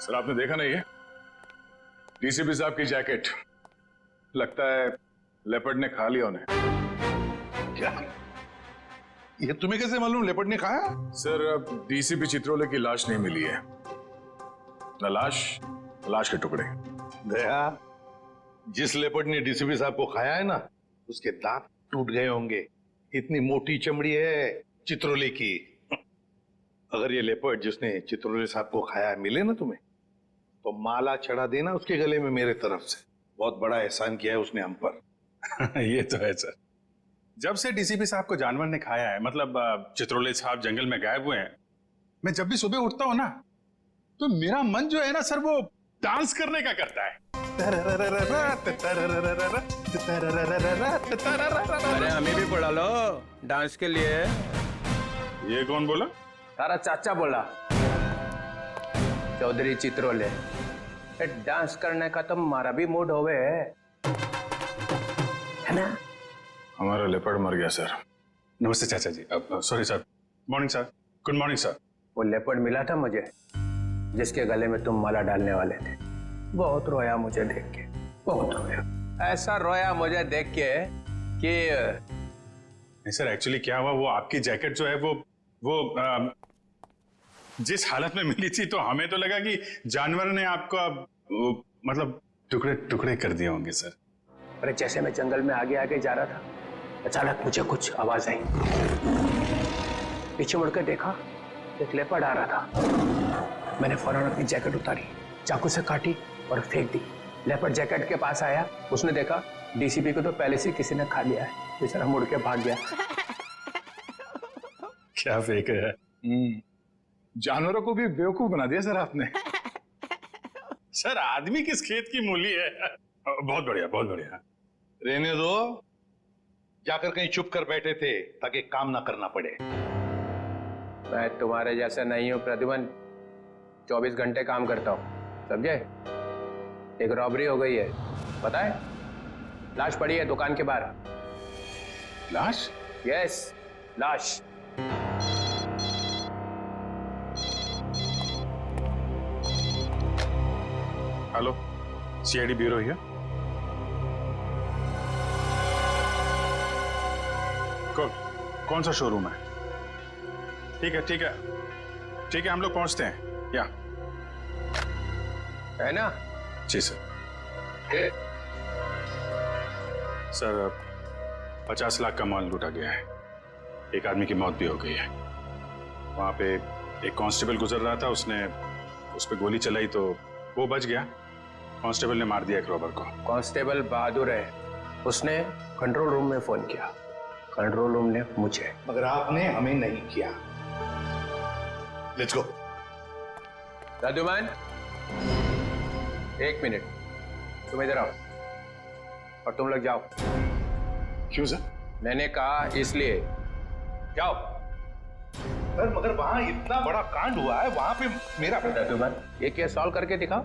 Sir आपने देखा नहीं है डीसीपी साहब की जैकेट? लगता है लेपर्ड ने खा लिया उन्हें। क्या? ये तुम्हें कैसे मालूम लेपर्ड ने खाया? सर अब डीसीपी चित्रोले की लाश नहीं मिली है, न लाश के टुकड़े। दया, जिस लेपर्ड ने डीसीपी साहब को खाया है ना, उसके दांत टूट गए होंगे। इतनी मोटी चमड़ी है चित्रोले की। अगर ये लेपर्ड जिसने चित्रोले साहब को खाया है मिले ना तुम्हें, तो माला चढ़ा देना उसके गले में मेरे तरफ से। बहुत बड़ा एहसान किया है उसने हम पर। ये तो है सर। जब से डीसीपी साहब को जानवर ने खाया है, मतलब चित्रोले साहब जंगल में गायब हुए हैं, मैं जब भी सुबह उठता हूं ना, तो मेरा मन जो है ना सर, वो डांस करने का करता है। अरे हमें भी बुला लो डांस के लिए। ये कौन बोला? तारा चाचा बोला, चौधरी चित्रोले। डांस करने का तो हमारा भी मूड होवे है ना? हमारा लेपर्ड मर गया सर। नमस्ते चाचा जी। Sorry sir. Morning sir. Good morning sir. वो लेपर्ड मिला था मुझे, जिसके गले में तुम माला डालने वाले थे। बहुत रोया मुझे देख के, बहुत रोया। ऐसा रोया मुझे देख के कि नहीं सर, एक्चुअली क्या हुआ, वो आपकी जैकेट जो है वो जिस हालत में मिली थी, तो हमें तो लगा कि जानवर ने आपको मतलब टुकड़े टुकड़े कर दिए होंगे सर। अरे जैसे मैं जंगल में आगे आगे जा रहा था, अचानक मुझे कुछ आवाज आई। पीछे मुड़कर देखा, एक लेपर्ड आ रहा था। मैंने फौरन अपनी जैकेट उतारी, चाकू से काटी और फेंक दी। लेपर्ड जैकेट के पास आया, उसने देखा डीसीपी को तो पहले से किसी ने खा लिया है। बेचारा मुड़ के भाग गया। क्या फेंक है? जानवरों को भी बेवकूफ बना दिया सर आपने। सर आदमी किस खेत की मूली है? बहुत बढ़िया, बहुत बढ़िया। रहने दो, जाकर कहीं चुप कर बैठे थे ताकि काम ना करना पड़े। मैं तुम्हारे जैसा नहीं हूं प्रद्युमन, 24 घंटे काम करता हूं, समझे? एक रॉबरी हो गई है, पता है? लाश पड़ी है दुकान के बाहर। लाश? यस, लाश। Hello, CID bureau here. कौन सा शोरूम है? ठीक है ठीक है ठीक है, हम लोग पहुंचते हैं। या है ना? जी सर। सर 50 लाख का माल लूटा गया है। एक आदमी की मौत भी हो गई है। वहां पे एक कांस्टेबल गुजर रहा था, उसने उस पर गोली चलाई तो वो बच गया। कांस्टेबल ने मार दिया एक रॉबर को। कांस्टेबल बहादुर है, उसने कंट्रोल रूम में फोन किया, कंट्रोल रूम ने मुझे। मगर आपने हमें नहीं किया। Let's go. प्रद्युमन, 1 मिनट, तुम इधर आओ और तुम लोग जाओ। क्यों सर? मैंने कहा इसलिए, जाओ। सर मगर वहां इतना बड़ा कांड हुआ है, वहां पे मेरा प्रद्युमन, ये केस सॉल्व करके दिखाओ,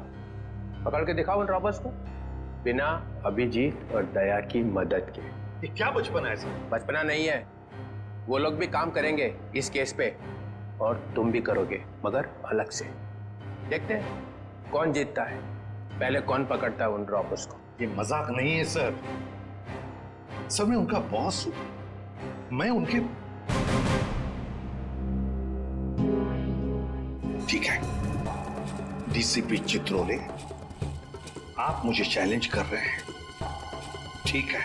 पकड़ के दिखाओ उन रॉबर्स को, बिना अभिजीत और दया की मदद के। ये क्या बचपन है सर? बचपना नहीं है, वो लोग भी काम करेंगे इस केस पे और तुम भी करोगे, मगर अलग से। देखते हैं कौन जीतता है, पहले कौन पकड़ता है उन रॉबर्स को। ये मजाक नहीं है सर। सर मैं उनका बॉस हूं, मैं उनके। ठीक है डीसीपी चित्रोले, आप मुझे चैलेंज कर रहे हैं, ठीक है,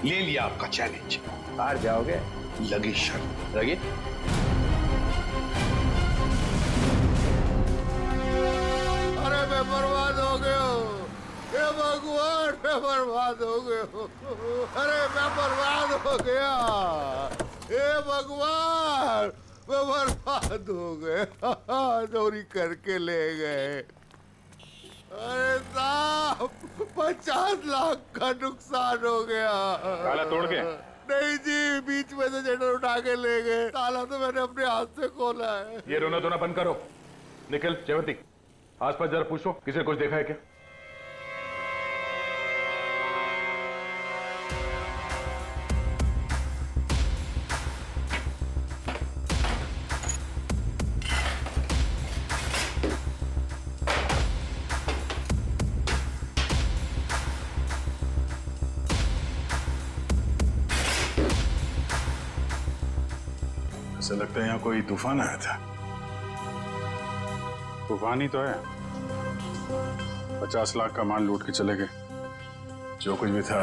ले लिया आपका चैलेंज। हार जाओगे? लगी शर्त। लगी? अरे मैं बर्बाद हो गया हूँ, हे भगवान, मैं बर्बाद हो गया हूँ। अरे मैं बर्बाद हो गया, हे भगवान, मैं बर्बाद हो गया। चोरी करके ले गए। अरे साहब, 50 लाख का नुकसान हो गया। ताला तोड़ के? नहीं जी, बीच में से शटर उठा के ले गए। ताला तो मैंने अपने हाथ से खोला है। ये रोना धोना बंद करो। निखिल, जयवंती, आसपास जरा पूछो किसी ने कुछ देखा है क्या? ऐसा लगता है यहाँ कोई तूफान आया था। तूफान ही तो है। 50 लाख का माल लूट के चले गए। जो कुछ भी था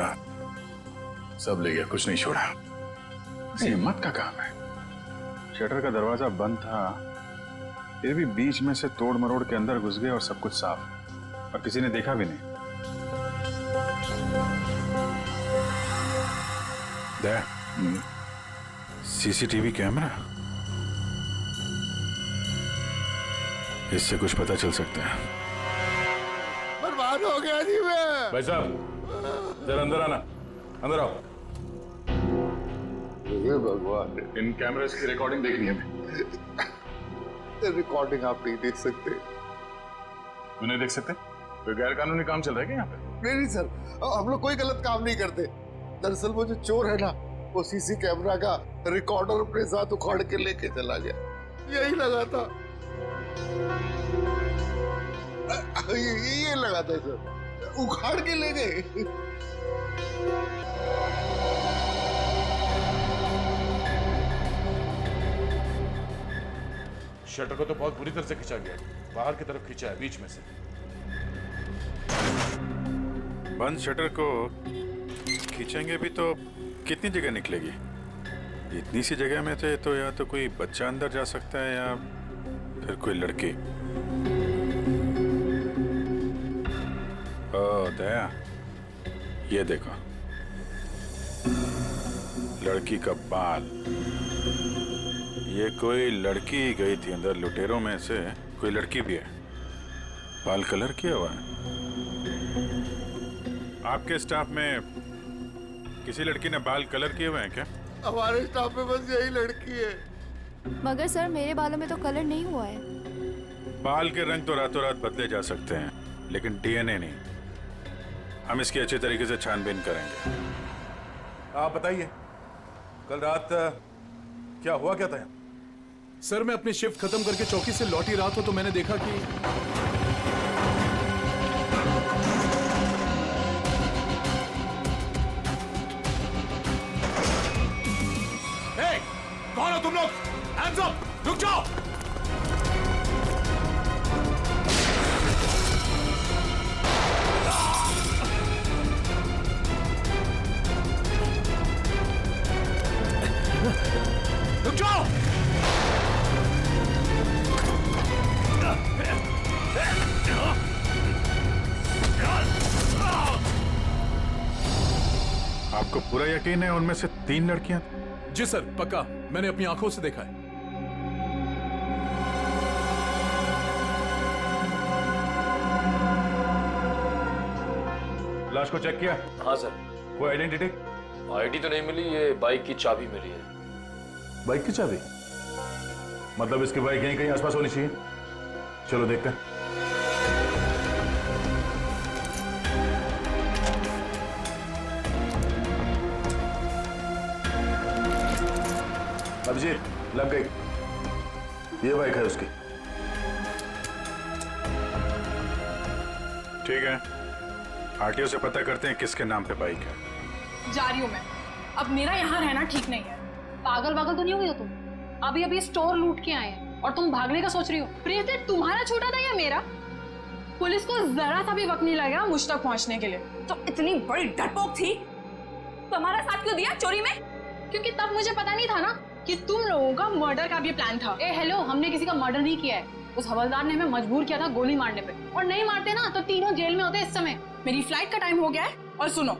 सब ले गया, कुछ नहीं छोड़ा। हिम्मत का काम है। शटर का दरवाजा बंद था, फिर भी बीच में से तोड़ मरोड़ के अंदर घुस गए और सब कुछ साफ, और किसी ने देखा भी नहीं। सीसीटीवी कैमरा, इससे कुछ पता चल सकता है। बर्बाद हो गया जी मैं। भाई साहब जरा अंदर आना, अंदर आओ। हे भगवान, इन कैमरास की रिकॉर्डिंग देखनी है हमें। रिकॉर्डिंग आप नहीं देख सकते। क्यों नहीं देख सकते? कोई गैर कानूनी काम चल रहा है क्या यहाँ पे? नहीं सर, हम लोग कोई गलत काम नहीं करते। दरअसल वो जो चोर है ना, वो सीसी कैमरा का रिकॉर्डर अपने साथ उखाड़ के लेके चला गया। यही लगा था, ये लगा था सर, उखाड़ के ले गए। शटर को तो बहुत बुरी तरह से खींचा गया, बाहर की तरफ खींचा है, बीच में से। बंद शटर को खींचेंगे भी तो कितनी जगह निकलेगी? इतनी सी जगह में थे तो या तो कोई बच्चा अंदर जा सकता है या फिर कोई लड़की। ओ दया, ये देखो, लड़की का बाल। ये कोई लड़की गई थी अंदर, लुटेरों में से कोई लड़की भी है। बाल कलर किया हुआ है। आपके स्टाफ में किसी लड़की ने बाल कलर किए हुए हैं क्या? हमारे स्टाफ में बस यही लड़की है। मगर सर मेरे बालों में तो कलर नहीं हुआ है। बाल के रंग तो रातों रात बदले जा सकते हैं, लेकिन डीएनए नहीं। हम इसकी अच्छी तरीके से छानबीन करेंगे। आप बताइए, कल रात क्या हुआ, क्या था यहाँ? सर मैं अपनी शिफ्ट खत्म करके चौकी से लौट ही रहा था तो मैंने देखा कि कौन हो तुम लोग? Hands up! रुक जाओ! रुक जाओ! आपको पूरा यकीन है उनमें से 3 लड़कियां? जी सर पक्का, मैंने अपनी आंखों से देखा है। लाश को चेक किया? हाँ सर। कोई आइडेंटिटी? आईडी तो नहीं मिली, ये बाइक की चाबी मिली है। बाइक की चाबी? मतलब इसकी बाइक यहीं कहीं आसपास होनी चाहिए। चलो देखते हैं। अभिजीत, लग गई। ये बाइक है उसकी। ठीक है, आरटीओ से पता करते हैं किसके नाम पे बाइक है। जा रही हूँ मैं। अब मेरा यहाँ रहना ठीक नहीं है। पागल वागल तो नहीं हुई हो तुम? अभी अभी स्टोर लूट के आए हैं और तुम भागने का सोच रही हो? प्रीति, तुम्हारा छोटा था या मेरा? पुलिस को जरा सा भी वक्त नहीं लगा मुझ तक पहुँचने के लिए। तो इतनी बड़ी डरपोक थी तो हमारा साथ क्यों दिया चोरी में? क्योंकि तब मुझे पता नहीं था ना कि तुम लोगों का मर्डर का भी प्लान था। ए हेलो, हमने किसी का मर्डर नहीं किया है। उस हवलदार ने हमें मजबूर किया था गोली मारने पे, और नहीं मारते ना तो तीनों जेल में होते इस समय। मेरी फ्लाइट का टाइम हो गया है, और सुनो,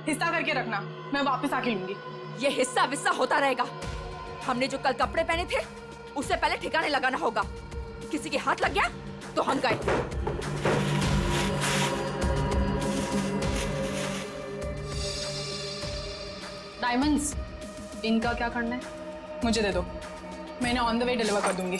हिस्सा करके रखना, मैं वापस आके लूंगी। ये हिस्सा विस्सा होता रहेगा। हमने जो कल कपड़े पहने थे उससे पहले ठिकाने लगाना होगा। किसी के हाथ लग गया तो हम गए। डायमंड्स, इनका क्या करना है? मुझे दे दो, मैं इन्हें ऑन द वे डिलीवर कर दूंगी।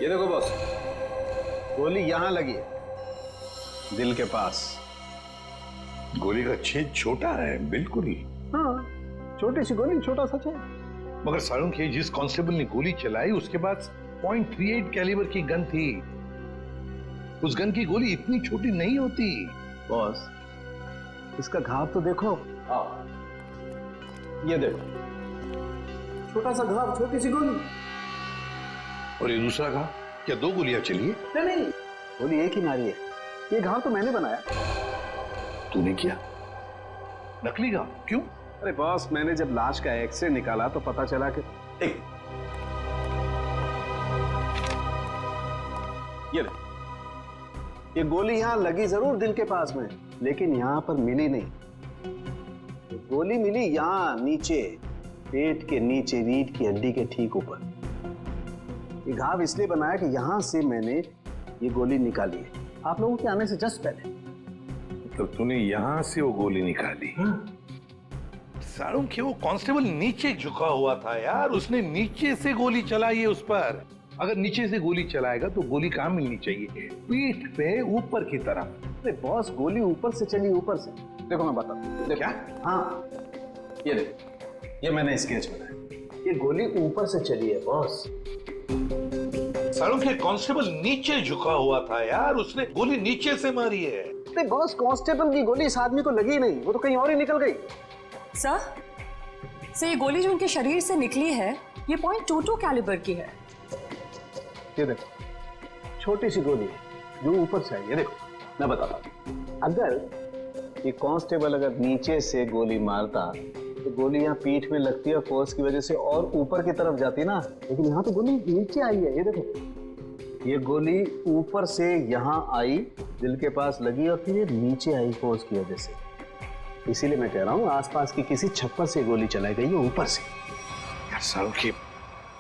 ये देखो बॉस, गोली यहां लगी है, दिल के पास। गोली का छेद छोटा है, बिल्कुल। हाँ, छोटी सी गोली, छोटा सा छेद। मगर सारुंख, ये जिस कांस्टेबल ने गोली चलाई उसके पास .38 कैलिबर की गन थी। उस गन की गोली इतनी छोटी नहीं होती। बॉस, इसका घाव तो देखो। ये देखो, छोटा सा घाव, छोटी सी गोली। और ये दूसरा घाव, क्या 2 गोलियां चली है? नहीं, गोली एक ही मारी है। ये घाव तो मैंने बनाया। तूने किया? नकली घाव? क्यों? अरे बॉस, मैंने जब लाश का एक्सरे निकाला तो पता चला कि ये गोली यहां लगी जरूर दिल के पास में, लेकिन यहां पर मिली नहीं। गोली मिली यहां नीचे, पेट के नीचे, रीढ़ की हड्डी के ठीक ऊपर। ये घाव इसलिए बनाया कि यहां से मैंने ये गोली निकाली है आप लोगों के आने से जस्ट पहले। तो तूने यहां से वो गोली निकाली? सारुंख, वो कांस्टेबल नीचे झुका हुआ था यार, उसने नीचे से गोली चलाई है उस पर। अगर नीचे से गोली चलाएगा तो गोली कहां मिलनी चाहिए? पीठ पे, ऊपर की तरफ। अरे बॉस, गोली ऊपर से चली, ऊपर से। देखो मैं बताता हूं। क्या? हाँ, ये देखो, ये मैंने स्केच बनाया। ये गोली ऊपर से चली है बॉस। सारुंख, कांस्टेबल नीचे झुका हुआ था यार, उसने गोली नीचे से मारी है। अरे बॉस, कांस्टेबल की गोली इस आदमी को लगी नहीं, वो तो कहीं और ही निकल गई। सर, ये गोली जो उनके शरीर से निकली है, ये .22 कैलिबर की है। ये देखो, छोटी सी गोली है जो ऊपर से आई है। देखो मैं बताता हूँ, अगर ये कांस्टेबल अगर नीचे से गोली मारता तो गोली यहाँ पीठ में लगती है, फोर्स की वजह से और ऊपर की तरफ जाती ना, लेकिन यहाँ तो गोली नीचे आई है। ये देखो, ये गोली ऊपर से यहाँ आई, दिल के पास लगी और फिर ये नीचे आई फोर्स की वजह से। इसीलिए मैं कह रहा हूँ आसपास की किसी छप्पर से गोली चलाई गई है, ऊपर से। यार सारुंख,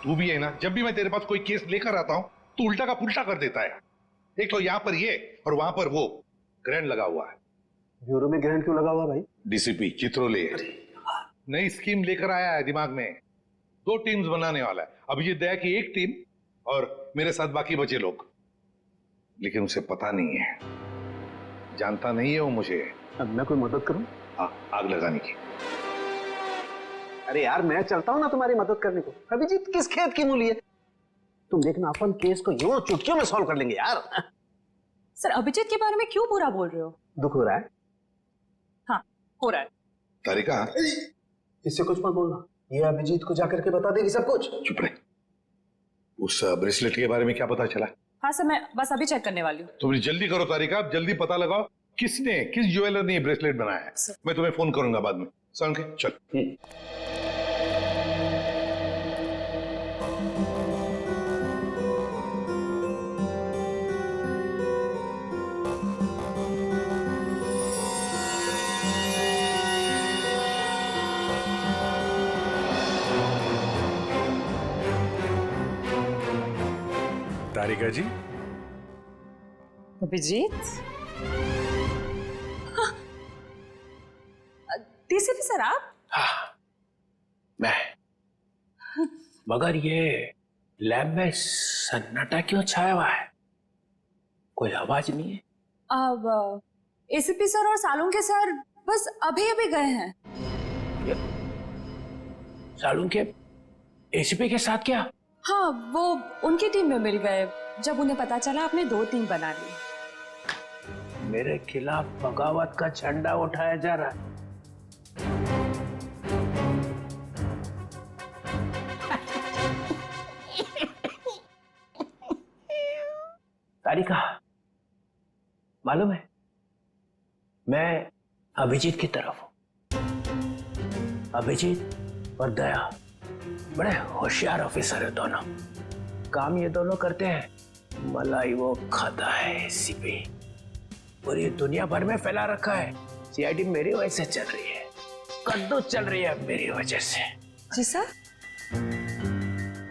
तू भी है ना, जब भी मैं तेरे पास कोई केस लेकर आता हूँ तो उल्टा का पुल्टा कर देता है। एक तो यहाँ पर ये और वहां पर वो ग्रैंड लगा हुआ है। ब्यूरो में ग्रैंड क्यों लगा हुआ भाई? डीसीपी चित्रोले नई स्कीम लेकर आया है दिमाग में। 2 टीम्स बनाने वाला है। अभिजीत दया की एक टीम और मेरे साथ बाकी बचे लोग। लेकिन उसे पता नहीं है, जानता नहीं है वो मुझे। अब मैं कोई मदद करूं? आग लगाने की। अरे यार, मैं चलता हूं ना तुम्हारी मदद करने को। अभिजीत किस खेत की मूली है? तुम देखना, अपन केस को यूं चुटकियों में सॉल्व कर लेंगे यार। सर, अभिजीत के बारे में क्यों बुरा बोल रहे हो? दुख हो रहा है? हाँ, हो रहा है। तारिका, इससे कुछ मत बोलना, ये अभिजीत को जाकर के बता देगी सब कुछ। चुप रहे। उस ब्रेसलेट के बारे में क्या पता चला? हाँ सर, मैं बस अभी चेक करने वाली हूँ। तुम जल्दी करो तारिका, जल्दी पता लगाओ किस ज्वेलर ने ये ब्रेसलेट बनाया है। मैं तुम्हें फोन करूंगा बाद में। सारुंख, चल। तारिका जी, अभिजीत, डीसीपी सर आप? हाँ, मैं। मगर ये लैब में सन्नाटा क्यों छाया हुआ है? कोई आवाज नहीं है। अब एसीपी सर और सालुंके सर बस अभी अभी गए हैं। सालुंके एसीपी के साथ क्या? हाँ, वो उनकी टीम में मिल गए जब उन्हें पता चला आपने 2 टीम बना ली। मेरे खिलाफ बगावत का झंडा उठाया जा रहा है। तारिका, मालूम है मैं अभिजीत की तरफ हूं। अभिजीत और दया बड़े होशियार ऑफिसर है दोनों। काम ये दोनों करते हैं, मलाई वो खाता है एसीपी। पूरी दुनिया भर में फैला रखा है। सीआईडी मेरी वजह से चल रही है, कद्दू चल रही है मेरी वजह से। जी सर।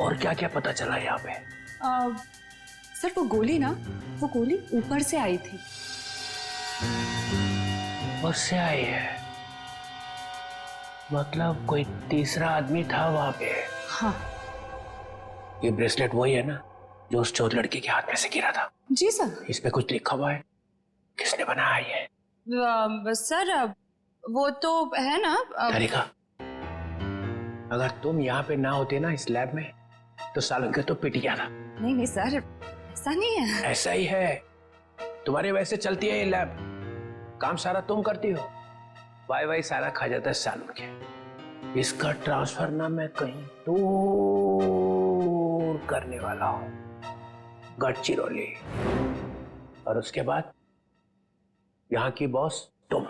और क्या क्या पता चला यहाँ पे? सर, वो गोली ऊपर से आई थी। उससे आई है? मतलब कोई तीसरा आदमी था वहां पे? हाँ। ये ब्रेसलेट वही है ना जो उस चौथ लड़की के हाथ में से गिरा था। जी सर। इस पे कुछ लिखा हुआ है, किसने बनाया ये? सर वो तो है ना तारिका, अगर तुम यहाँ पे ना होते ना इस लैब में, तो सालन के तो पिट गया था। नहीं नहीं सर, ऐसा नहीं है। ऐसा ही है, तुम्हारे वैसे चलती है ये लैब, काम सारा तुम करती हो, वाई सारा खा जाता है सालन के। इसका ट्रांसफर ना मैं कहीं दूर करने वाला हूं, गढ़चिरौली, और उसके बाद यहाँ की बॉस तुम।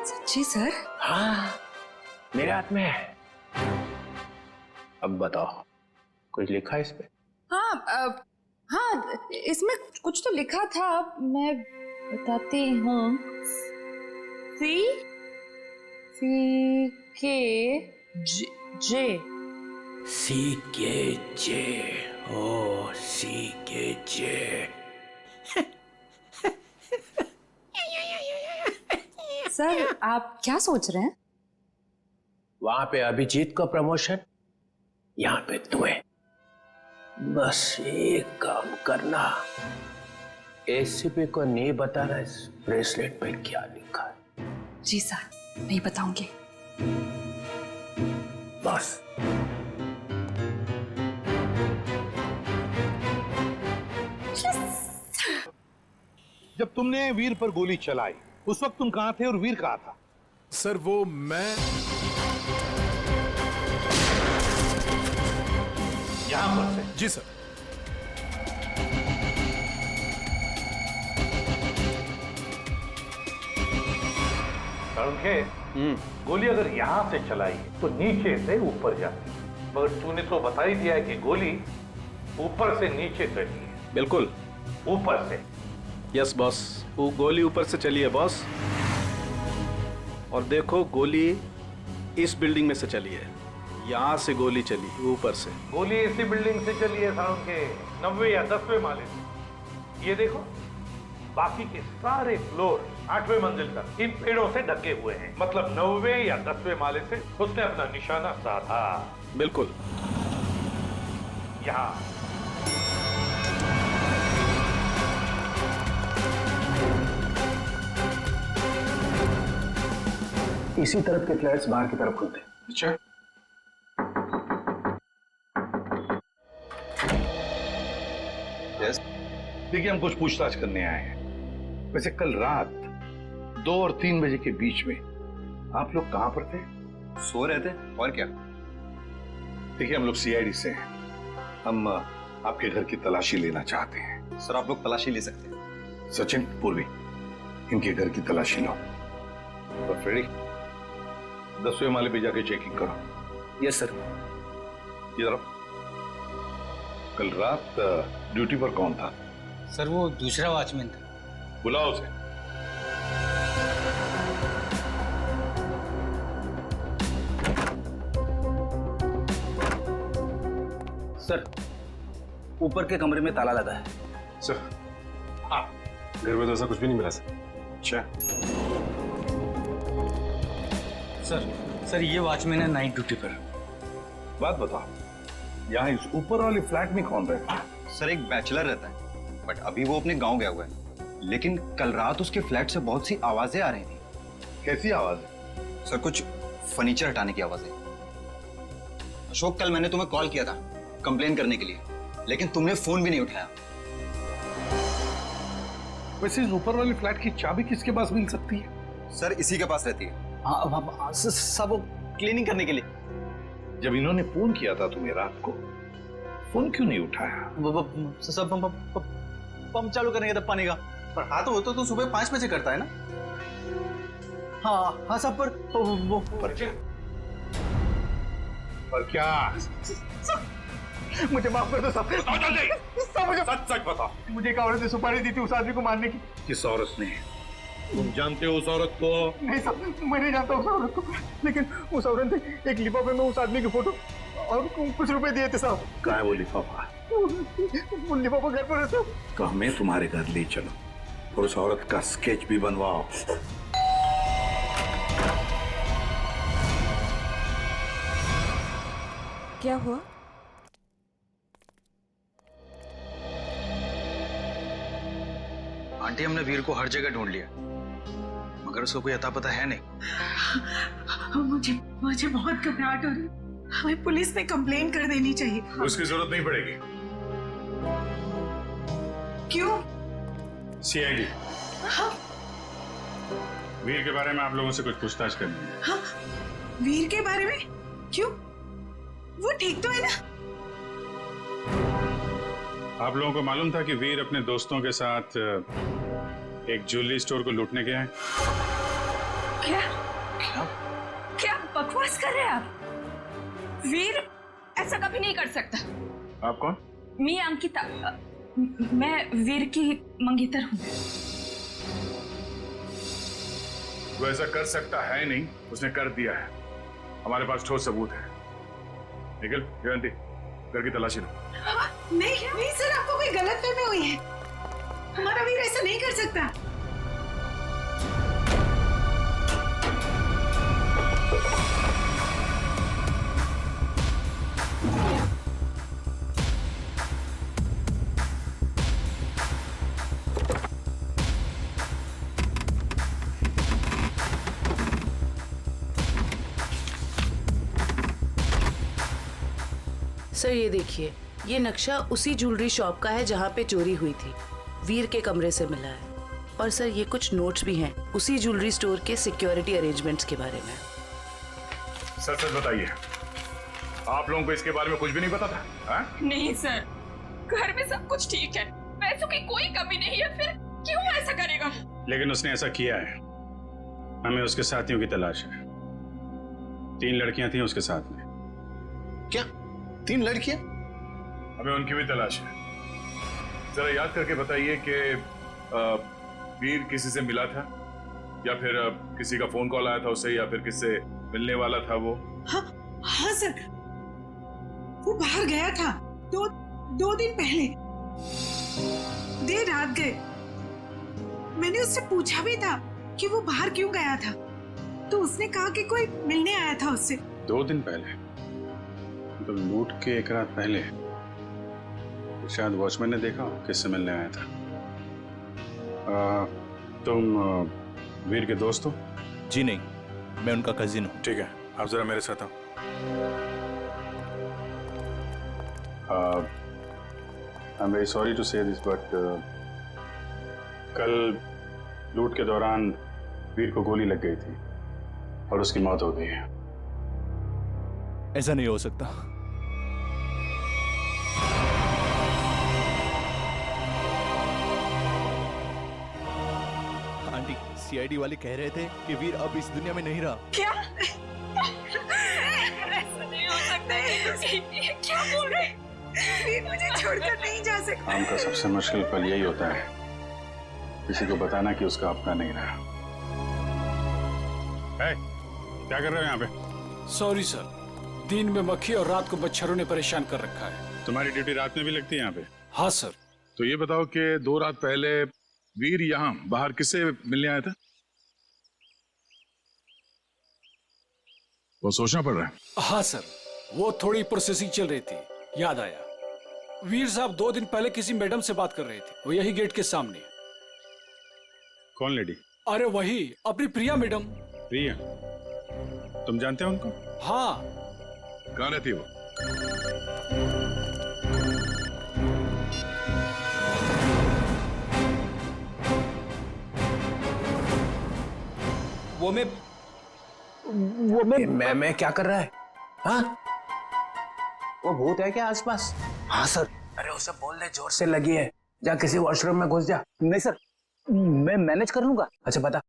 सच्ची सर? हाँ, मेरे हाथ में है। अब बताओ, कुछ लिखा है इस पे? हाँ हाँ, इसमें कुछ तो लिखा था, मैं बताती हूँ। CKJ, ओ CKJ। सर आप क्या सोच रहे हैं? वहां पे अभिजीत को प्रमोशन, यहाँ पे तुम्हें। बस एक काम करना, एसीपी को नहीं बताना इस ब्रेसलेट पे क्या लिखा है। जी सर, नहीं बताऊंगी। बस। जब तुमने वीर पर गोली चलाई उस वक्त तुम कहां थे और वीर कहां था? सर वो मैं यहां पर से? जी सर। गोली अगर यहां से चलाई तो नीचे से ऊपर जाती, मगर तूने तो बता ही दिया है कि गोली ऊपर से नीचे चली है। बिल्कुल ऊपर से। यस बॉस, वो गोली ऊपर से चली है बॉस। और देखो गोली इस बिल्डिंग में से चली है, यहाँ से गोली चली ऊपर से। गोली इसी बिल्डिंग से चली है साउंड के 90 या 10वें माले से। ये देखो, बाकी के सारे फ्लोर 8वें मंजिल तक इन पेड़ों से ढके हुए हैं, मतलब 9वें या 10वें माले से उसने अपना निशाना साधा। बिल्कुल। यहाँ इसी तरफ के फ्लैट्स बाहर की तरफ खुलते हैं। अच्छा, देखिए, हम कुछ पूछताछ करने आए हैं। वैसे कल रात 2 और 3 बजे के बीच में आप लोग कहां पर थे? सो रहे थे, और क्या। देखिए, हम लोग सीआईडी से हैं, हम आपके घर की तलाशी लेना चाहते हैं। सर आप लोग तलाशी ले सकते हैं। सचिन, पूर्वी, इनके घर की तलाशी लो। तो फ्रेडी, 10वें माले पे जाके चेकिंग करो। Yes sir. इधर कल रात ड्यूटी पर कौन था? सर वो दूसरा वॉचमैन था। बुलाओ उसे। सर ऊपर के कमरे में ताला लगा है। सर घर में तो ऐसा कुछ भी नहीं मिला सर। अच्छा सर ये वॉचमैन है नाइट ड्यूटी पर। बात बताओ, यहाँ इस ऊपर वाले फ्लैट में कौन रहता है? सर एक बैचलर रहता है, बट अभी वो अपने गांव गया हुआ है। लेकिन कल रात उसके फ्लैट से बहुत सी आवाजें आ रही थी। कैसी आवाज है? सर कुछ फर्नीचर हटाने की आवाजें। अशोक, कल मैंने तुम्हें कॉल किया था कंप्लेन करने के लिए, लेकिन तुमने फोन भी नहीं उठाया। वैसे इस ऊपर वाले फ्लैट की चाबी किसके पास मिल सकती है? सर इसी के पास रहती है। हाँ सब वो क्लीनिंग करने के लिए। जब इन्होंने फोन किया था तुम्हें रात को, फोन क्यों नहीं उठाया? सब पंप चालू करने का पानी का। पर हाँ तो सुबह 5 बजे करता है ना। हाँ सब पर वो पर क्या? मुझे माफ कर दो साहब। मुझे सच बता, मुझे एक औरत ने सुपारी दी थी उस आदमी को मारने की। किस औरत ने? तुम जानते हो उस औरत को? नहीं साहब, मैं नहीं जानता उस औरत को, लेकिन उस औरत ने एक लिफाफे में उस आदमी की फोटो और कुछ रुपए दिए थे साहब। कहाँ है वो लिफाफा? वो लिफाफा घर पर है साहब। तो हमें तुम्हारे घर ले चलो और उस औरत का स्केच भी बनवाओ। क्या हुआ? आंटी, हमने वीर को हर जगह ढूंढ लिया, मगर उसको कोई अता पता है नहीं। मुझे बहुत घबराहट हो रही है। हमें पुलिस में कंप्लेन कर देनी चाहिए। उसकी जरूरत नहीं पड़ेगी। क्यों? सीआईडी, हाँ? वीर के बारे में आप लोगों से कुछ पूछताछ करनी है। हाँ? वीर के बारे में? क्यों? वो ठीक तो है ना? आप लोगों को मालूम था कि वीर अपने दोस्तों के साथ एक ज्वेलरी स्टोर को लूटने गया है? क्या क्या बकवास कर रहे हैं आप? वीर ऐसा कभी नहीं कर सकता। आप कौन? मैं अंकिता, मैं वीर की मंगेतर हूँ। वो ऐसा कर सकता है नहीं, उसने कर दिया है। हमारे पास ठोस सबूत है। निखिल, जयंती, घर की तलाशी लो। नहीं सर, आपको कोई गलतफहमी हुई है। हमारा वीर ऐसा नहीं कर सकता। सर ये देखिए, ये नक्शा उसी ज्वेलरी शॉप का है जहाँ पे चोरी हुई थी। वीर के कमरे से मिला है। और सर ये कुछ नोट्स भी हैं उसी ज्वेलरी स्टोर के सिक्योरिटी अरेंजमेंट्स के बारे में। सच सच बताइए, आप लोगों को इसके बारे में कुछ भी नहीं पता था? हा? नहीं सर, घर में सब कुछ ठीक है, पैसों की कोई कमी नहीं है, फिर क्यों ऐसा करेगा? लेकिन उसने ऐसा किया है। हमें उसके साथियों की तलाश है। 3 लड़कियां थी उसके साथ में। क्या 3 लड़कियां? हमें उनकी भी तलाश है। जरा याद करके बताइए कि वीर किसी से मिला था, या फिर किसी का फोन कॉल आया था उसे, या फिर किससे मिलने वाला था वो? हाँ सर, वो बाहर गया था 2 दिन पहले, देर रात गए। मैंने उससे पूछा भी था कि वो बाहर क्यों गया था, तो उसने कहा कि कोई मिलने आया था उससे। 2 दिन पहले? तो लूट के 1 रात पहले तो शायद वॉचमैन ने देखा किससे मिलने आया था। तुम वीर के दोस्त हो? जी नहीं, मैं उनका कजिन हूँ। ठीक है, आप जरा मेरे साथ आओ। I am very sorry to say this, but कल लूट के दौरान वीर को गोली लग गई थी और उसकी मौत हो गई है। ऐसा नहीं हो सकता। आंटी, सीआईडी वाले कह रहे थे कि वीर अब इस दुनिया में नहीं रहा। क्या? ऐसा नहीं हो सकता। ये क्या बोल रहे हैं? वीर मुझे छोड़कर नहीं जा सकता। काम का सबसे मुश्किल पल यही होता है, किसी को बताना कि उसका अपना नहीं रहा। क्या कर रहे हो यहाँ पे? सॉरी सर, दिन में मक्खी और रात को मच्छरों ने परेशान कर रखा है। तुम्हारी ड्यूटी रात में भी लगती है यहाँ पे? हाँ सर। तो ये बताओ कि 2 रात पहले वीर यहाँ बाहर किससे मिलने आया था? वो सोचना पड़ रहा है। हाँ सर, वो थोड़ी प्रोसेसिंग चल रही थी, याद आया। वीर साहब 2 दिन पहले किसी मैडम से बात कर रहे थे, वो यही गेट के सामने। कौन लेडी? अरे वही, अपनी प्रिया मैडम। प्रिया? तुम जानते हो उनको? हाँ। कहाँ रहती है वो? मैं क्या कर रहा है? हाँ? वो भूत है क्या आसपास? हाँ सर। अरे उसे बोल दे जोर से लगी है, जा किसी वॉशरूम में घुस जा। नहीं सर, मैं मैनेज कर लूंगा। अच्छा बता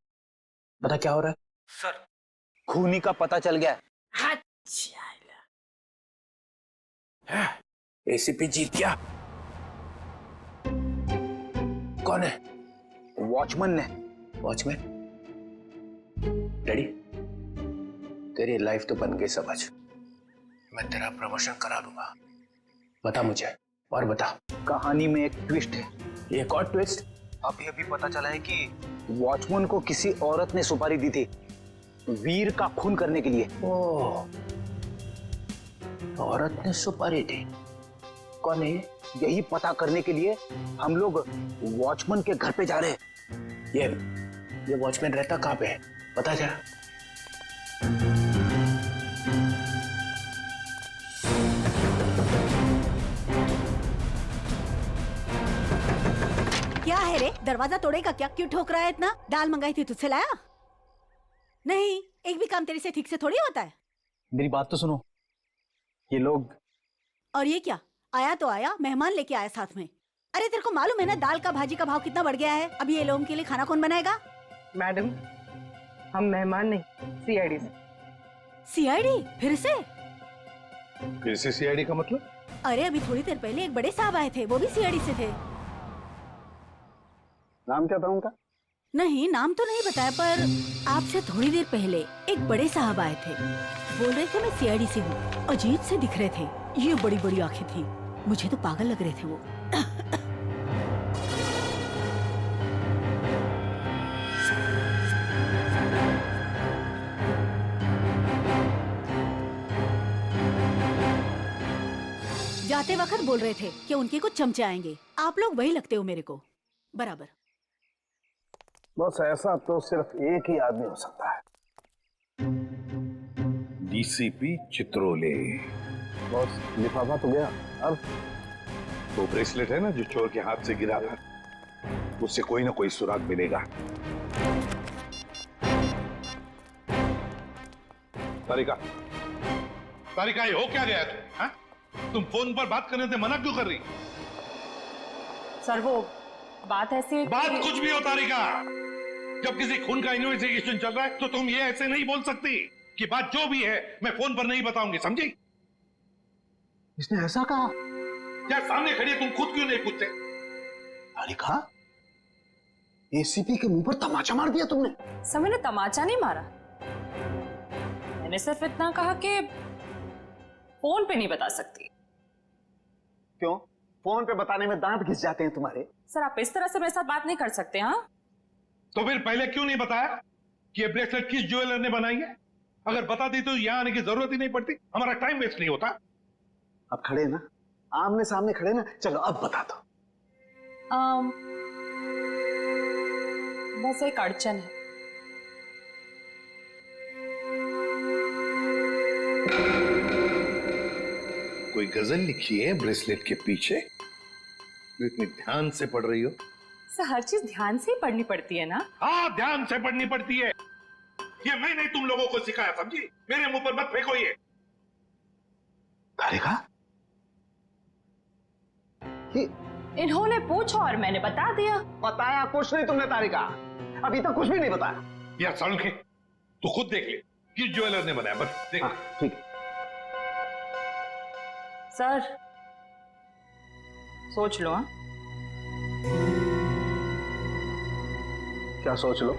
क्या हो रहा है? सर, खूनी का पता चल गया। एसीपी जीत गया। कौन है? वॉचमैन ने। वॉचमैन? डैडी, तेरी लाइफ तो बन गई समझ। मैं तेरा प्रमोशन करा दूंगा। बता मुझे, और बता। कहानी में एक ट्विस्ट है। ये कौन ट्विस्ट? अभी पता चला है कि वॉचमैन को किसी औरत ने सुपारी दी थी वीर का खून करने के लिए। ओह, औरत ने सुपारी दी? कौन है ये? यही पता करने के लिए हम लोग वॉचमैन के घर पे जा रहे हैं। ये वॉचमैन रहता कहाँ पे है पता जरा। क्या है रे, दरवाजा तोड़ेगा क्या? क्यों ठोक रहा है इतना? दाल मंगाई थी तुझसे लाया नहीं? एक भी काम तेरे से ठीक से थोड़ी होता है। मेरी बात तो सुनो, ये लोग। और ये क्या, आया तो आया, मेहमान लेके आया साथ में। अरे तेरे को मालूम है ना दाल का भाजी का भाव कितना बढ़ गया है? अभी ये लोगों के लिए खाना कौन बनाएगा? मैडम, हम मेहमान नहीं, सीआईडी से। सीआईडी? फिर से सीआईडी का मतलब? अरे अभी थोड़ी देर पहले एक बड़े साहब आए थे, वो भी सीआईडी से थे। नाम क्या था उनका? नहीं, नाम तो नहीं बताया, पर आपसे थोड़ी देर पहले एक बड़े साहब आए थे, बोल रहे थे मैं सीआईडी से हूँ। अजीब से दिख रहे थे, ये बड़ी बड़ी आंखें थी, मुझे तो पागल लग रहे थे वो। जाते वक्त बोल रहे थे कि उनके कुछ चमचे आएंगे। आप लोग वही लगते हो मेरे को बराबर। बस ऐसा तो सिर्फ एक ही आदमी हो सकता है, डीसीपी चित्रोले। बस लिफाफा तो गया, अब वो ब्रेसलेट है ना जो चोर के हाथ से गिरा था, उससे कोई ना कोई सुराग मिलेगा। तारिका, तारिका ये हो क्या गया तुम फोन पर बात करने से मना क्यों कर रही? सर वो बात ऐसी है बात कुछ भी हो तारिका, जब किसी खून का इन्वेस्टिगेशन चल रहा है तो तुम ये ऐसे नहीं बोल सकती कि बात जो भी है मैं फोन पर नहीं बताऊंगी, समझी? इसने ऐसा कहा? यार सामने खड़ी है, तुम खुद क्यों नहीं पूछते? तारिका, एसीपी के मुंह पर तमाचा मार दिया तुमने। सर मैंने तमाचा नहीं मारा, मैंने सिर्फ इतना कहा कि फोन पे नहीं बता सकती। क्यों? फोन पे बताने में दांत घिस जाते हैं तुम्हारे। सर आप इस तरह से मेरे साथ बात नहीं कर सकते। हाँ तो फिर पहले क्यों नहीं बताया कि ये ब्रेसलेट किस ज्वेलर ने बनाई है? अगर बता दी तो यहां आने की जरूरत ही नहीं पड़ती, हमारा टाइम वेस्ट नहीं होता। अब खड़े ना, आमने सामने खड़े ना, चलो अब बता दो। बस एक अड़चन है। कोई गजल लिखी है ब्रेसलेट के पीछे? इतनी ध्यान से पढ़ रही हो? सर हर चीज ध्यान से ही पढ़नी पड़ती है ना? हाँ ध्यान से पढ़नी पड़ती है, ये मैंने तुम लोगों को सिखाया, समझी? मेरे मुंह पर मत फेंको ये। तारिका, इन्होंने पूछा और मैंने बता दिया। बताया कुछ नहीं तुमने तारिका, अभी तक कुछ भी नहीं बताया। यार सालुंखे, तू खुद देख ले किस ज्वेलर ने बनाया, बस देख। ठीक है सर, सोच लो। हाँ क्या सोच लो?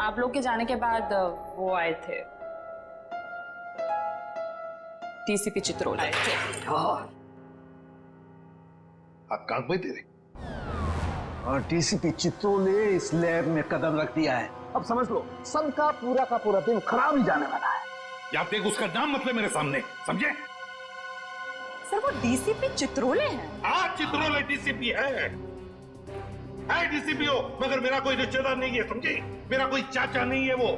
आप लोग के जाने के बाद वो आए थे, डीसीपी चित्रोले आए थे। आप काम पे तेरे, और डीसीपी चित्रोले इस लैब में कदम रख दिया है। अब समझ लो सबका पूरा का पूरा दिन खराब ही जाने वाला है। यार देख उसका नाम मतलब मेरे सामने, समझे? सर वो डीसीपी चित्रोले हैं। हाँ चित्रोले डीसीपी है डीसीपी हो, मगर मेरा कोई रिश्तेदार नहीं है, समझे? मेरा कोई चाचा नहीं है वो।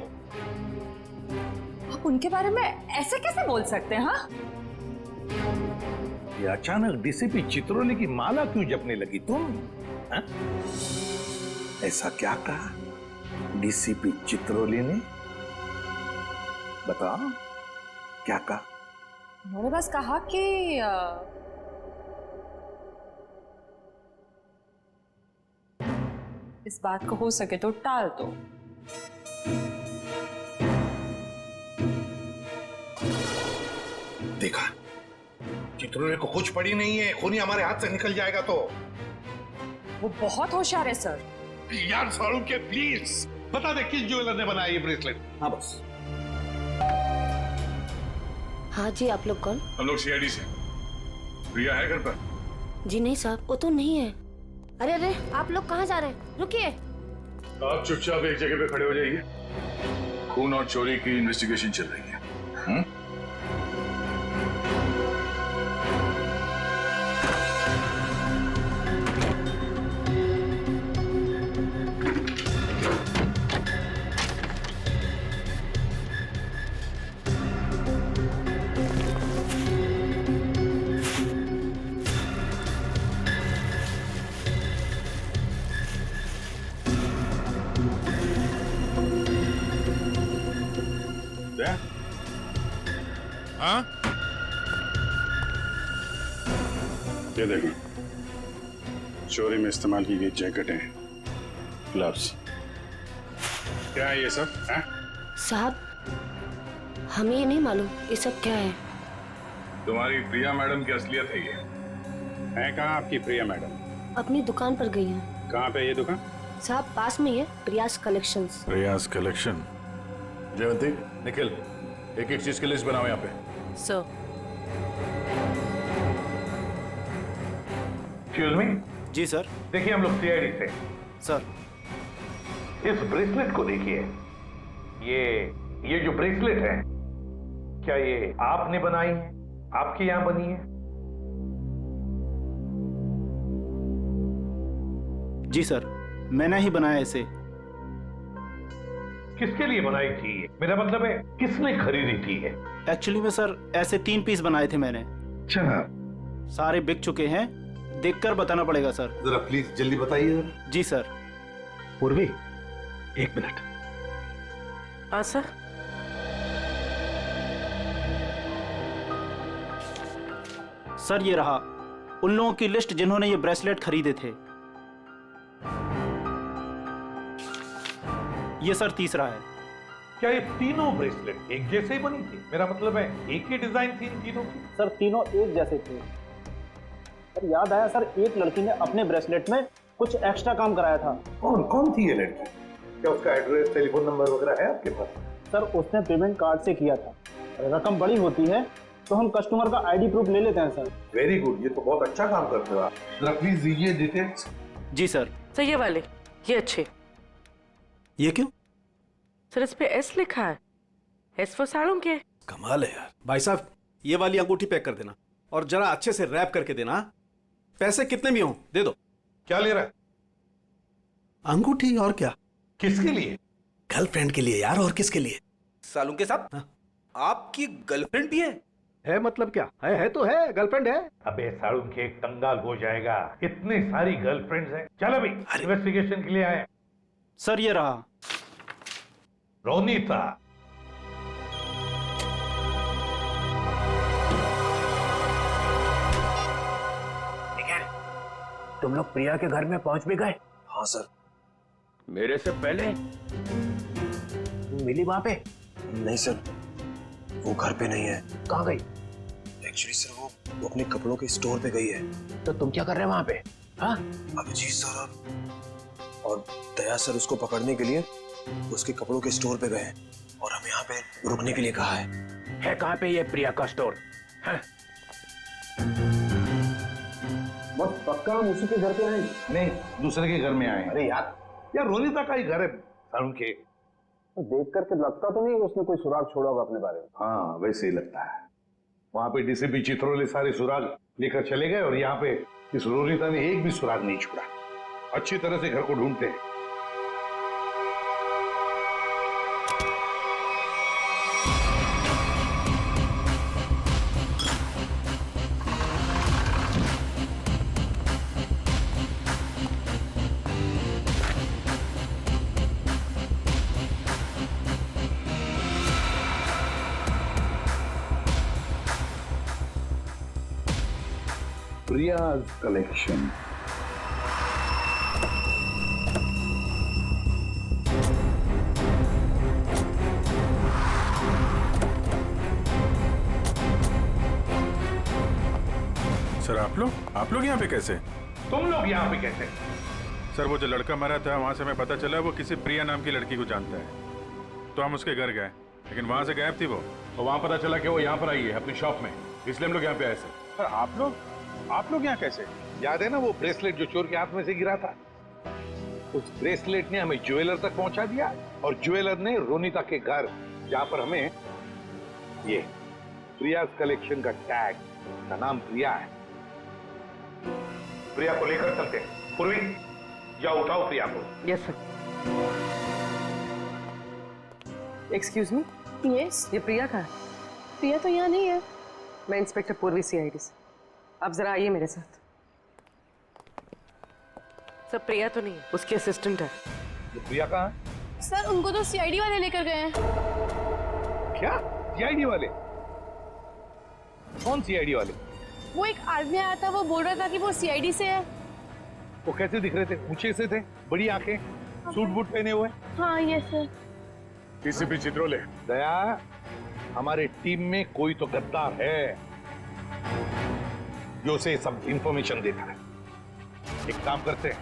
आप उनके बारे में ऐसे कैसे बोल सकते हैं? हाँ ये अचानक डीसीपी चित्रोले की माला क्यों जपने लगी तुम? हा? ऐसा क्या कहा डीसीपी चित्रोले ने? बताओ क्या कहा? उन्होंने बस कहा कि इस बात को हो सके तो टाल दो। देखा, चित्रोले को कुछ पड़ी नहीं है, खूनी हमारे हाथ से निकल जाएगा तो। वो बहुत होशियार है सर। यार सारू के प्लीज बता दे किस ज्वेलर ने बनाया ये ब्रेसलेट। हाँ बस। हाँ जी, आप लोग कौन? हम लोग सीआईडी से। प्रिया है घर पर? जी नहीं साहब, वो तो नहीं है। अरे अरे, आप लोग कहाँ जा रहे हैं? रुकिए। आप चुपचाप एक जगह पे खड़े हो जाइए, खून और चोरी की इन्वेस्टिगेशन चल रही है। ये देखो, चोरी में इस्तेमाल की गई जैकेटें, ग्लव्स, क्या है ये सब? हैं? साहब हमें ये नहीं मालूम ये सब क्या है। तुम्हारी प्रिया मैडम की असलियत है ये। है कहाँ आपकी प्रिया मैडम? अपनी दुकान पर गई हैं। कहाँ पे ये दुकान? साहब पास में ही है, प्रियास कलेक्शंस। प्रियास कलेक्शन। जयवंती, निखिल, एक एक चीज की लिस्ट बनाओ यहाँ पे। सर। Excuse me. जी सर। देखिए हम लोग सीआईडी से। सर इस ब्रेसलेट को देखिए। ये जो ब्रेसलेट है, क्या ये आपने बनाई है? आपके यहां बनी है? जी सर, मैंने ही बनाया इसे। किसके लिए बनाई थी? मेरा मतलब है किसने खरीदी थी? एक्चुअली में सर ऐसे 3 पीस बनाए थे मैंने। अच्छा। सारे बिक चुके हैं, देखकर बताना पड़ेगा सर। जरा प्लीज जल्दी बताइए। जी सर। पूर्वी, 1 मिनट। हाँ सर। सर ये रहा उन लोगों की लिस्ट जिन्होंने ये ब्रेसलेट खरीदे थे। ये सर तीसरा है। क्या ये तीनों ब्रेसलेट एक जैसे ही बनी थी? मेरा मतलब है एक ही डिजाइन थी इन तीनों की? सर तीनों एक जैसे थे। सर याद आया सर, एक लड़की ने अपने ब्रेसलेट में कुछ एक्स्ट्रा काम कराया था। कौन थी ये लड़की? क्या उसका एड्रेस, टेलीफोन नंबर वगैरह है आपके पास? सर उसने पेमेंट कार्ड से किया था। रकम बड़ी होती है तो हम कस्टमर का आईडी प्रूफ ले लेते हैं सर। वेरी गुड, ये तो बहुत अच्छा काम करते हो आप। जरा प्लीज ये डिटेल्स। जी सर। सर ये वाले, ये अच्छे। ये क्यों? सर इस पे एस लिखा है। एस फॉर साड़ों के। कमाल है यार। भाई साहब ये वाली अंगूठी पैक कर देना और जरा अच्छे से रैप करके देना। पैसे कितने भी हों दे दो। क्या ले रहा है? अंगूठी और क्या? किसके लिए? गर्लफ्रेंड के लिए यार, और किसके लिए? सालू के साथ आपकी गर्लफ्रेंड भी है मतलब क्या है तो है, गर्लफ्रेंड है। अबे साड़ू के कंगाल हो जाएगा, इतनी सारी गर्लफ्रेंड्स हैं। चल अभी इन्वेस्टिगेशन के लिए आए। सर ये रहा रोनीता। तुम लोग प्रिया के घर में पहुंच भी गए? हाँ सर। मेरे से पहले? मिली वहां पे? नहीं सर, वो घर पे नहीं है। कहाँ गई? एक्चुअली सर वो अपने कपड़ों के स्टोर पे गई है। तो तुम क्या कर रहे हो वहां पे? हाँ? अभिजीत सर और दया सर उसको पकड़ने के लिए उसके कपड़ों के स्टोर पे गए हैं और हमें यहाँ पे रुकने के लिए कहा है। कहाँ पे ये प्रिया का स्टोर? हाँ? बस पक्का हम उसी के घर पे आए? नहीं, दूसरे के घर में आए। अरे यार रोनीता का ही घर है सारुण के। तो देख करके लगता तो नहीं उसने कोई सुराग छोड़ा होगा अपने बारे में। हाँ वैसे ही लगता है। वहां पे डीसीपी चित्रोले सारे सुराग लेकर चले गए और यहाँ पे इस रोनीता ने एक भी सुराग नहीं छोड़ा। अच्छी तरह से घर को ढूंढते हैं। Priya's collection. सर आप लोग यहाँ पे कैसे? तुम लोग यहाँ पे कैसे? सर वो जो लड़का मरा था वहां से हमें पता चला वो किसी प्रिया नाम की लड़की को जानता है, तो हम उसके घर गए, लेकिन वहां से गायब थी वो। तो वहां पता चला कि वो यहाँ पर आई है अपनी शॉप में, इसलिए हम लोग यहाँ पे आए सर। सर आप लोग यहाँ कैसे? याद है ना वो ब्रेसलेट जो चोर के हाथ में से गिरा था? उस ब्रेसलेट ने हमें ज्वेलर तक पहुंचा दिया और ज्वेलर ने रोनीता के घर, जहां पर हमें ये प्रिया कलेक्शन का टैग, का नाम प्रिया है। प्रिया को लेकर चलते हैं। पूर्वी जाओ, उठाओ प्रिया को। Yes sir. एक्सक्यूज मी। यस। ये प्रिया कहाँ है? प्रिया तो यहाँ नहीं है। मैं इंस्पेक्टर पूर्वी सीआईडी से। आप जरा आइए मेरे साथ। सर प्रिया तो नहीं है, उसकी असिस्टेंट है। तो प्रिया कहाँ है? सर उनको तो सीआईडी वाले लेकर गए हैं। क्या सीआईडी वाले? कौन सीआईडी वाले? वो एक आदमी आया था, वो बोल रहा था कि वो सीआईडी से है। वो कैसे दिख रहे थे? ऊंचे से थे, बड़ी आंखें, सूट बूट पहने हुए। हाँ ये सर। डीसीपी चित्रोले। दया, हमारे टीम में कोई तो गद्दार है जो उसे सब इंफॉर्मेशन देता है। एक काम करते हैं,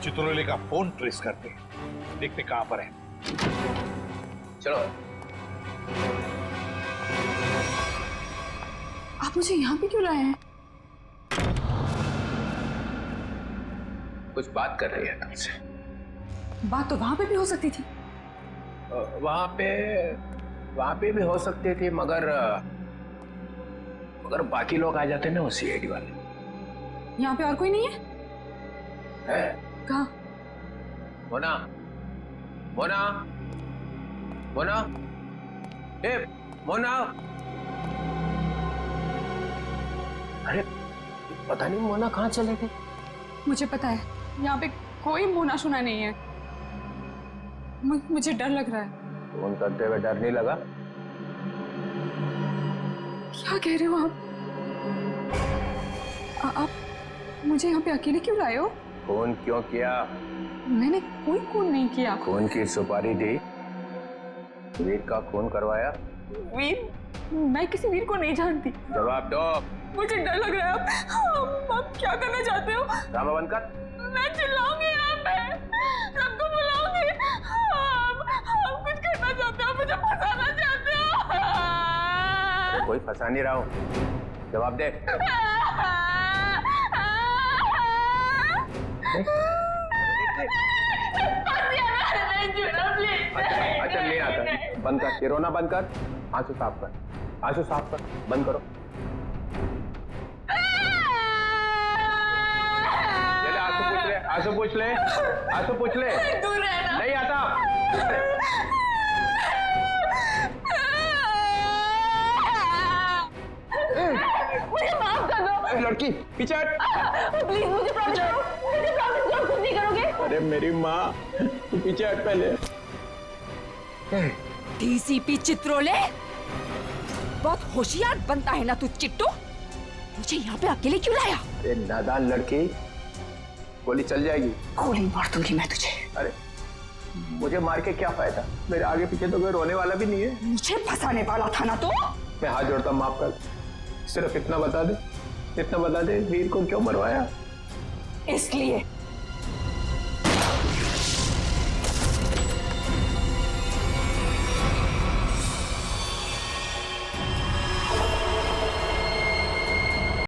चित्रोले का फोन ट्रेस करते हैं, देखते कहां पर है। चलो। आप मुझे यहाँ पे क्यों लाए हैं? कुछ बात कर रही है तुमसे। बात तो वहां पे भी हो सकती थी। वहां पे भी हो सकती थी, मगर बाकी लोग आ जाते ना, वो सीआईडी वाले। यहाँ पे और कोई नहीं है? कहाँ? मोना, मोना, मोना, ए मोना। अरे पता नहीं मोना कहाँ चले गए। मुझे पता है, यहाँ पे कोई मोना शुना नहीं है। मुझे डर लग रहा है। फोन करते हुए डर नहीं लगा? क्या कह रहे हो आप मुझे यहाँ पे अकेले क्यों लाए हो? फोन क्यों किया? मैंने कोई खून नहीं किया। खून की सुपारी दी, वीर का खून करवाया। वीर? मैं किसी वीर को नहीं जानती। जवाब दो। मुझे डर लग रहा है। आप क्या करना चाहते हो? ड्रामा बंद कर। मैं चिल्लाऊंगी यहाँ पे, सबको बुलाऊंगी। आप कुछ करना चाहते हो, मुझे फंसाना चाहते हो। कोई फंसा नहीं रहा हूँ, जवाब दे। अच्छा नहीं आता, बंद कर, ये रोना बंद कर, आंसू साफ कर, आंसू साफ कर, बंद करो। चले आंसू पूछ ले, आंसू पूछ ले, आंसू पूछ ले। नहीं आता। मुझे माफ कर दो। लड़की पीछे हट। प्लीज मुझे प्रॉमिस करो, मुझे प्रॉमिस करो कुछ नहीं करोगे। अरे मेरी माँ, तू पीछे हट पहले। डीसीपी चित्रोले, बहुत होशियार बनता है ना तू चिट्टू। मुझे यहाँ पे अकेले क्यों लाया? अरे नादान लड़की, गोली चल जाएगी। गोली मार दूंगी मैं तुझे। अरे मुझे मार के क्या फायदा? मेरे आगे पीछे तो कोई रोने वाला भी नहीं है। मुझे फंसाने वाला था ना तो। मैं हाथ जोड़ता हूँ, माफ कर। सिर्फ इतना बता दे, वीर को क्यों मरवाया? इसलिए